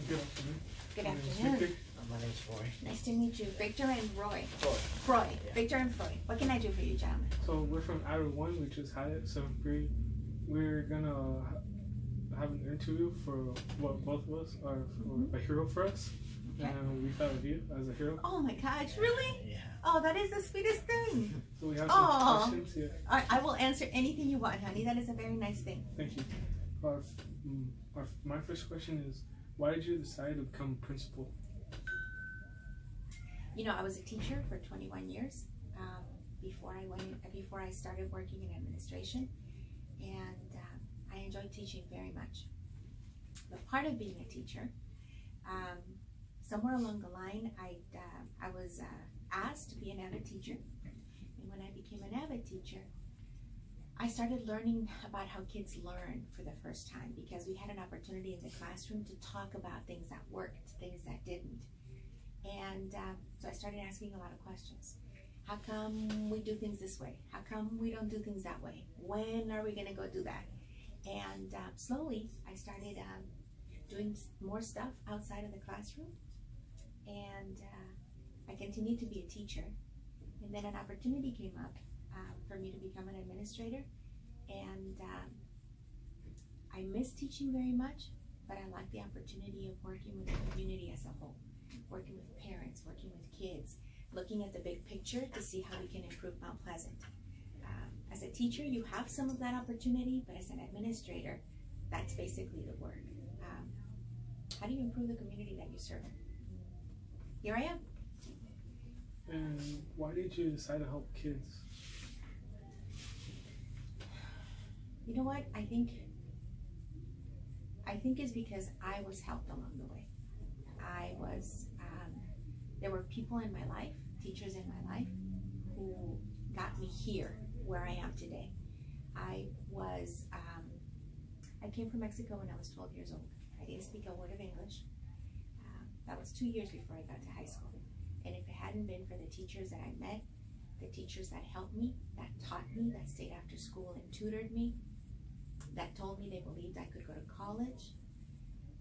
Good afternoon. Good My name's afternoon. Victor. My name's Roy. Nice to meet you. Victor and Roy. Roy. Freud. Yeah. Victor and Freud. What can I do for you, gentlemen? So we're from Outer One, which is Hyatt 7th grade. We're gonna have an interview for what both of us are for a hero for us. Okay. And we thought of you as a hero. Oh my gosh, really? Yeah. Oh, that is the sweetest thing. So we have some Aw. questions here. I will answer anything you want, honey. That is a very nice thing. Thank you. My first question is, why did you decide to become principal? You know, I was a teacher for 21 years before I started working in administration, and I enjoyed teaching very much. But part of being a teacher, somewhere along the line, I was asked to be an avid teacher, and when I became an avid teacher, I started learning about how kids learn for the first time, because we had an opportunity in the classroom to talk about things that worked, things that didn't. And so I started asking a lot of questions. How come we do things this way? How come we don't do things that way? When are we gonna go do that? And slowly I started doing more stuff outside of the classroom. And I continued to be a teacher. And then an opportunity came up for me to become an administrator. And I miss teaching very much, but I like the opportunity of working with the community as a whole. Working with parents, working with kids, looking at the big picture to see how we can improve Mount Pleasant. As a teacher, you have some of that opportunity, but as an administrator, that's basically the work. How do you improve the community that you serve? Here I am. And why did you decide to help kids? You know what? I think it's because I was helped along the way. There were people in my life, teachers in my life, who got me here where I am today. I came from Mexico when I was 12 years old. I didn't speak a word of English. That was 2 years before I got to high school. And if it hadn't been for the teachers that I met, the teachers that helped me, that taught me, that stayed after school and tutored me, that told me they believed I could go to college,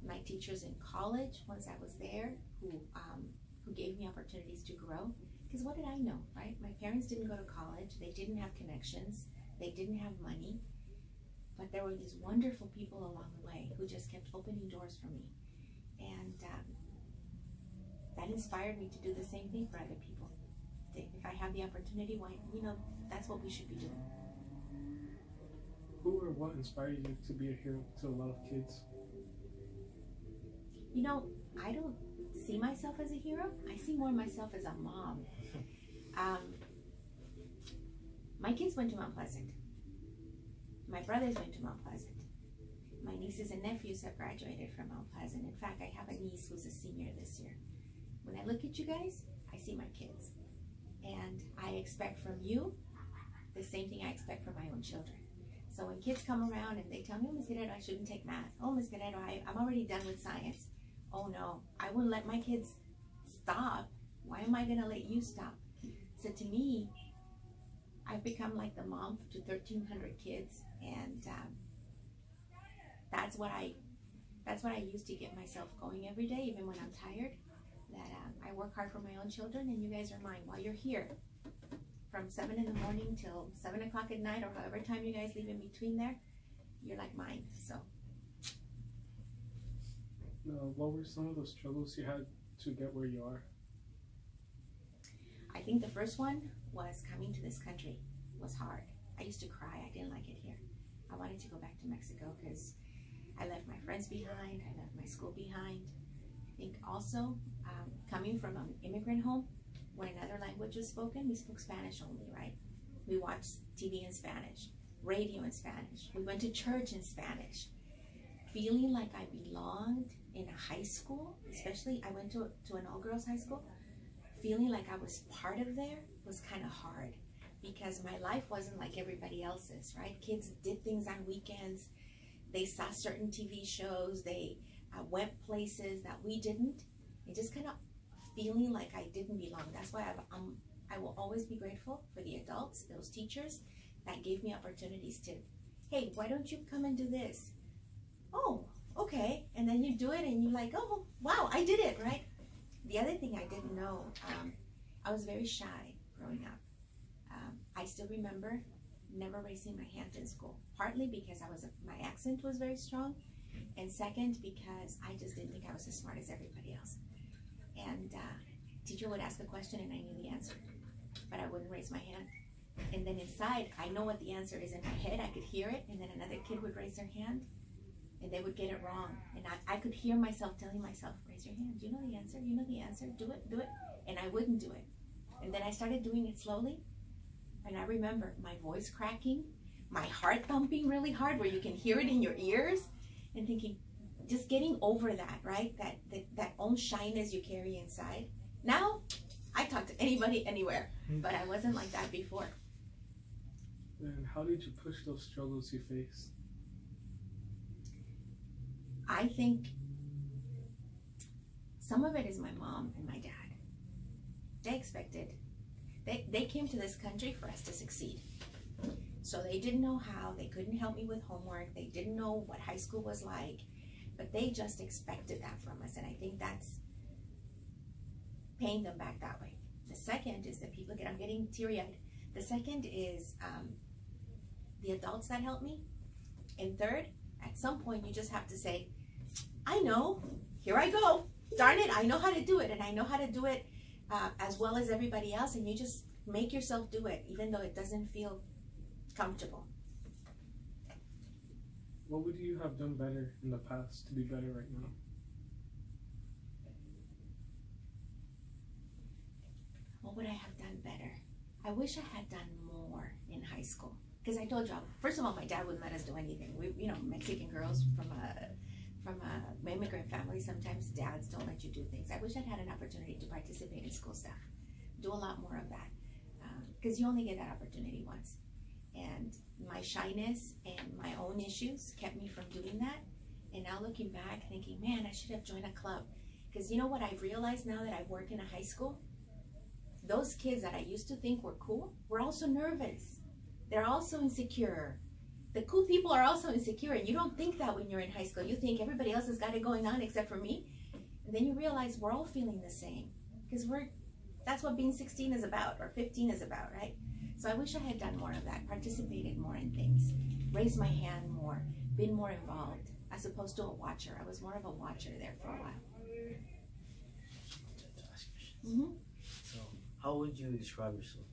my teachers in college, once I was there, who gave me opportunities to grow. Because what did I know, right? My parents didn't go to college, they didn't have connections, they didn't have money, but there were these wonderful people along the way who just kept opening doors for me. And that inspired me to do the same thing for other people. If I have the opportunity, why, that's what we should be doing. Who or what inspired you to be a hero to a lot of kids? I don't see myself as a hero. I see more myself as a mom. My kids went to Mount Pleasant. My brothers went to Mount Pleasant. My nieces and nephews have graduated from Mount Pleasant. In fact, I have a niece who's a senior this year. When I look at you guys, I see my kids. And I expect from you the same thing I expect from my own children. So when kids come around and they tell me, oh, Ms. Guerrero, I shouldn't take math. Oh, Ms. Guerrero, I'm already done with science. Oh no, I wouldn't let my kids stop. Why am I gonna let you stop? So to me, I've become like the mom to 1,300 kids, and that's what I use to get myself going every day, even when I'm tired. That I work hard for my own children, and you guys are mine while you're here. From 7 in the morning till 7 o'clock at night, or however time you guys leave in between there, you're like mine. So. What were some of the struggles you had to get where you are? I think the first one was coming to this country was hard. I used to cry. I didn't like it here. I wanted to go back to Mexico because I left my friends behind. I left my school behind. I think also coming from an immigrant home where another language was spoken, we spoke Spanish only, right? We watched TV in Spanish, radio in Spanish. We went to church in Spanish. Feeling like I belonged in a high school, especially I went to an all-girls high school, feeling like I was part of there was kind of hard because my life wasn't like everybody else's, right? Kids did things on weekends, they saw certain TV shows, they went places that we didn't, and just kind of feeling like I didn't belong. That's why I will always be grateful for the adults, those teachers that gave me opportunities to, hey, why don't you come and do this? Oh, okay. And then you do it and you're like, oh, wow, I did it, right? The other thing I didn't know, I was very shy growing up. I still remember never raising my hand in school, partly because my accent was very strong, and second, because I just didn't think I was as smart as everybody else. And teacher would ask a question and I knew the answer, but I wouldn't raise my hand. And then inside, I know what the answer is in my head. I could hear it, and then another kid would raise their hand, and they would get it wrong. And I could hear myself telling myself, raise your hand. You know the answer. You know the answer. Do it. Do it. And I wouldn't do it. And then I started doing it slowly. And I remember my voice cracking, my heart thumping really hard where you can hear it in your ears, and thinking, just getting over that, right? That own shyness you carry inside. Now, I talk to anybody, anywhere, but I wasn't like that before. And how did you push those struggles you faced? I think some of it is my mom and my dad. They expected, they came to this country for us to succeed. So they didn't know how, they couldn't help me with homework, they didn't know what high school was like, but they just expected that from us, and I think that's paying them back that way. The second is that people I'm getting teary-eyed. The second is the adults that help me. And third, at some point you just have to say, I know, here I go. Darn it, I know how to do it, and I know how to do it as well as everybody else, and you just make yourself do it, even though it doesn't feel comfortable. What would you have done better in the past to be better right now? What would I have done better? I wish I had done more in high school. Because I told you, first of all, my dad wouldn't let us do anything. We, Mexican girls from a immigrant family, sometimes dads don't let you do things. I wish I'd had an opportunity to participate in school stuff. Do a lot more of that. Because you only get that opportunity once. And my shyness and my own issues kept me from doing that. And now looking back, thinking, man, I should have joined a club. Because you know what I've realized now that I work in a high school? Those kids that I used to think were cool were also nervous. They're also insecure. The cool people are also insecure, and you don't think that when you're in high school. You think everybody else has got it going on except for me. And then you realize we're all feeling the same, because that's what being 16 is about, or 15 is about, right? So I wish I had done more of that, participated more in things, raised my hand more, been more involved, as opposed to a watcher. I was more of a watcher there for a while. Mm-hmm. So, how would you describe yourself?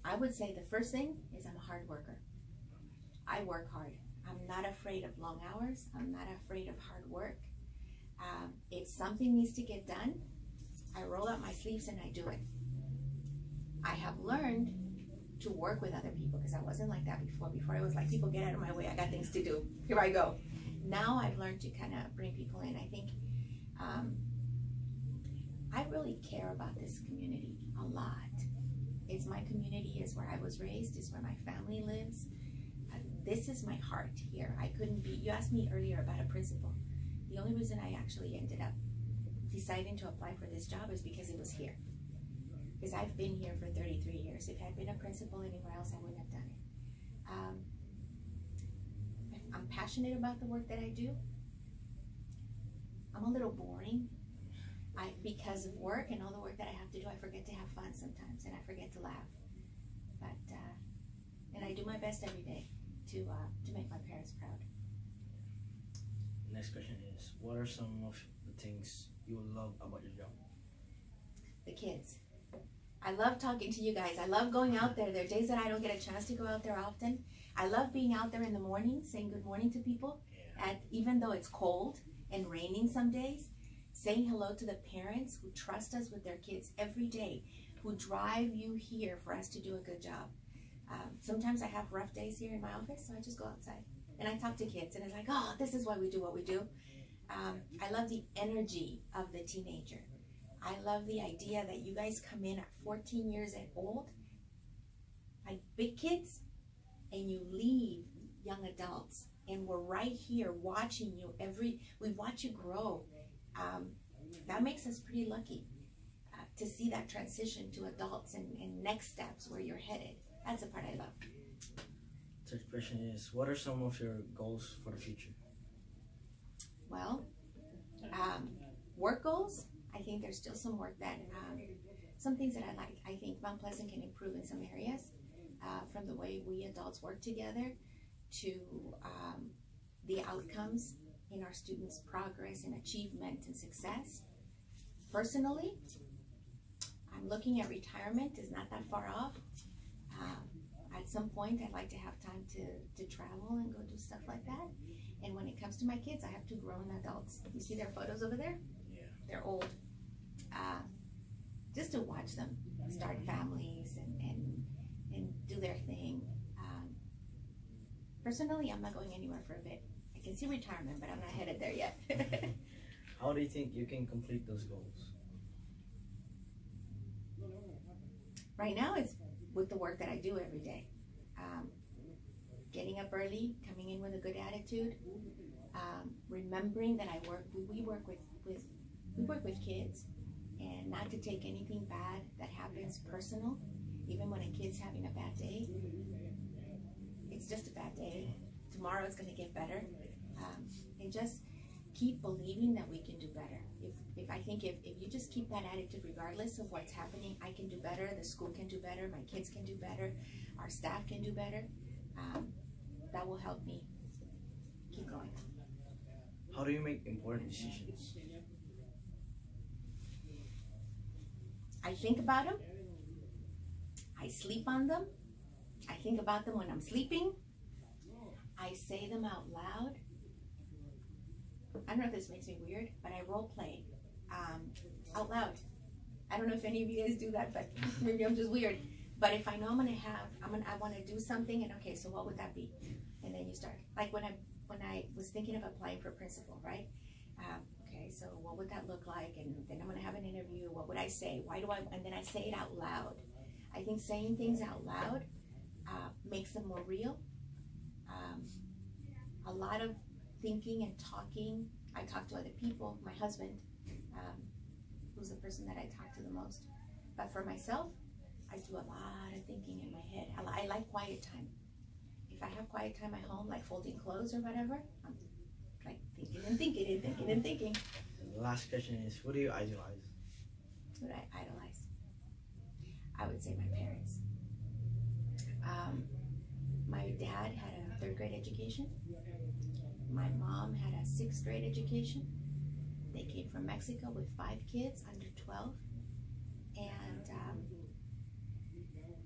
I would say the first thing is I'm a hard worker. I work hard. I'm not afraid of long hours. I'm not afraid of hard work. If something needs to get done, I roll up my sleeves and I do it. I have learned to work with other people, because I wasn't like that before. Before it was like, people get out of my way, I got things to do. Here I go. Now I've learned to kind of bring people in. I think I really care about this community a lot. It's my community, it's where I was raised, it's where my family lives. This is my heart here. I couldn't be, you asked me earlier about a principal. The only reason I actually ended up deciding to apply for this job is because it was here. Because I've been here for 33 years. If I'd been a principal anywhere else, I wouldn't have done it. I'm passionate about the work that I do. I'm a little boring. Because of work and all the work that I have to do, I forget to have fun sometimes, and I forget to laugh. But and I do my best every day to make my parents proud. Next question is, what are some of the things you love about your job? The kids. I love talking to you guys. I love going out there. There are days that I don't get a chance to go out there often. I love being out there in the morning, saying good morning to people, even though it's cold and raining some days. Saying hello to the parents who trust us with their kids every day, who drive you here for us to do a good job. Sometimes I have rough days here in my office, so I just go outside and I talk to kids, and it's like, oh, this is why we do what we do. I love the energy of the teenager. I love the idea that you guys come in at 14 years old, like big kids, and you leave young adults, and we're right here watching you we watch you grow. That makes us pretty lucky to see that transition to adults and next steps where you're headed. That's the part I love. third question is, what are some of your goals for the future? Well, work goals, I think there's still some work that, some things that I like. I think Mount Pleasant can improve in some areas, from the way we adults work together to the outcomes in our students' progress and achievement and success. Personally, I'm looking at retirement. Is not that far off. At some point, I'd like to have time to travel and go do stuff like that. And when it comes to my kids, I have two grown adults. You see their photos over there? Yeah. They're old. Just to watch them start families and do their thing. Personally, I'm not going anywhere for a bit. I can see retirement, but I'm not headed there yet. How do you think you can complete those goals? Right now, it's with the work that I do every day. Getting up early, coming in with a good attitude, remembering that we work with kids, and not to take anything bad that happens personal. Even when a kid's having a bad day, it's just a bad day. Tomorrow it's going to get better, and just keep believing that we can do better. If you just keep that attitude, regardless of what's happening, I can do better. The school can do better. My kids can do better. Our staff can do better. That will help me keep going. How do you make important decisions? I think about them. I sleep on them. I think about them when I'm sleeping. I say them out loud. I don't know if this makes me weird, but I role play out loud. I don't know if any of you guys do that, but maybe I'm just weird. But if I know I want to do something, and okay, so what would that be? And then you start. Like when I was thinking of applying for principal, right? Okay, so what would that look like? And then I'm going to have an interview. What would I say? And then I say it out loud. I think saying things out loud makes them more real. A lot of thinking and talking. I talk to other people. My husband, who's the person that I talk to the most. But for myself, I do a lot of thinking in my head. I like quiet time. If I have quiet time at home, like folding clothes or whatever, I'm like thinking and thinking and thinking and thinking. The last question is, who do you idolize? Who do I idolize? I would say my parents. My dad had a 3rd grade education. My mom had a 6th grade education. They came from Mexico with 5 kids under 12. And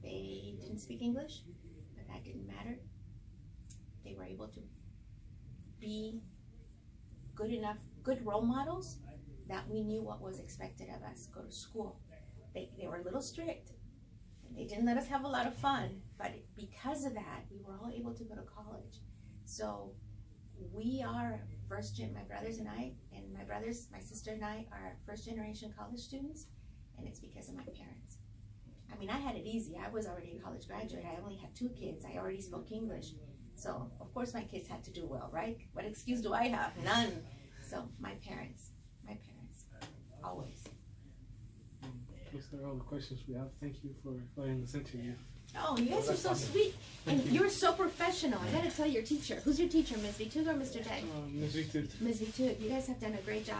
they didn't speak English, but that didn't matter. They were able to be good role models that we knew what was expected of us. Go to school. They were a little strict. They didn't let us have a lot of fun, but because of that, we were all able to go to college. So we are my brothers and I, and my sister and I are 1st generation college students, and it's because of my parents. I mean, I had it easy. I was already a college graduate. I only had 2 kids. I already spoke English. So of course my kids had to do well, right? What excuse do I have? None. So my parents, always. Those are all the questions we have. Thank you for letting us interview. Oh, you guys are so sweet. And you're so professional. I gotta tell your teacher. Who's your teacher, Ms. Vitug or Mr. Day? Ms. Vitug. Ms. Vitug, you guys have done a great job.